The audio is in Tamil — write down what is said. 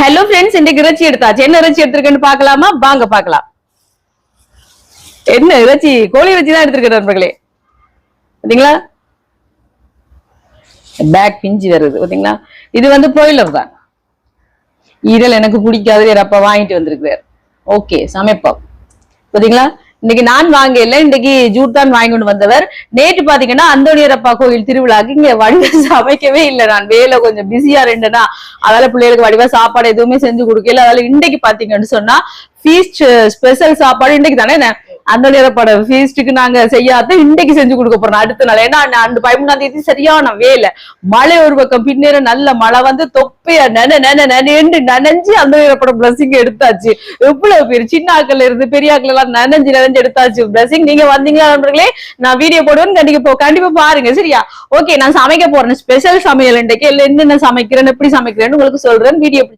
ஹலோ ஃப்ரெண்ட்ஸ், இன்னைக்கு இறைச்சி எடுத்தாச்சு. என்ன இறைச்சி எடுத்திருக்கேன்னு பாக்கலாமா? வாங்க பாக்கலாம். என்ன இறைச்சி? கோழி இறைச்சி தான் எடுத்திருக்கேன் நண்பர்களே. பாத்தீங்களா, பேக் பிஞ்சு வருது பாத்தீங்களா. இது வந்து broiler தான். ஈரல் எனக்கு பிடிக்காது, வேற அப்பா வாங்கிட்டு வந்திருக்கிறார். ஓகே, சமைப்போம். பாத்தீங்களா, இன்னைக்கு நான் வாங்க இல்ல, இன்னைக்கு ஜூட் தான் வாங்கி கொண்டு வந்தவர். நேற்று பாத்தீங்கன்னா அந்தோணியரப்பா கோயில் திருவிழாக்கு இங்க வடிவா சமைக்கவே இல்லை. நான் வேலை கொஞ்சம் பிஸியா இருந்தேன்னா, அதால பிள்ளைகளுக்கு வடிவா சாப்பாடு எதுவுமே செஞ்சு கொடுக்கல. அதனால இன்னைக்கு பாத்தீங்கன்னு சொன்னா ஃபீஸ்ட் ஸ்பெஷல் சாப்பாடு இன்னைக்கு தானே அந்த நேரப்பட ஃபீஸ்டுக்கு நாங்க செய்யாத இன்னைக்கு செஞ்சு கொடுக்க போறோம் அடுத்த நாள். ஏன்னா அந்த 13ஆம் தேதி சரியான வேலை, மழை ஒரு பக்கம், பின்னேற நல்ல மழை வந்து தொப்பையா நனைஞ்சு அந்த நேரப்பட பிளஸிங் எடுத்தாச்சு. எவ்வளவு பேர் சின்ன ஆக்கள் இருந்து பெரிய ஆக்கள் எல்லாம் நனைஞ்சு எடுத்தாச்சு பிளஸிங். நீங்க வந்தீங்களா நண்பர்களே? நான் வீடியோ போடுவேன், கண்டிப்பா பாருங்க சரியா. ஓகே, நான் சமைக்க போறேன் ஸ்பெஷல் சமையல். இன்றைக்கு என்னென்ன சமைக்கிறேன், எப்படி சமைக்கிறேன்னு உங்களுக்கு சொல்றேன். வீடியோ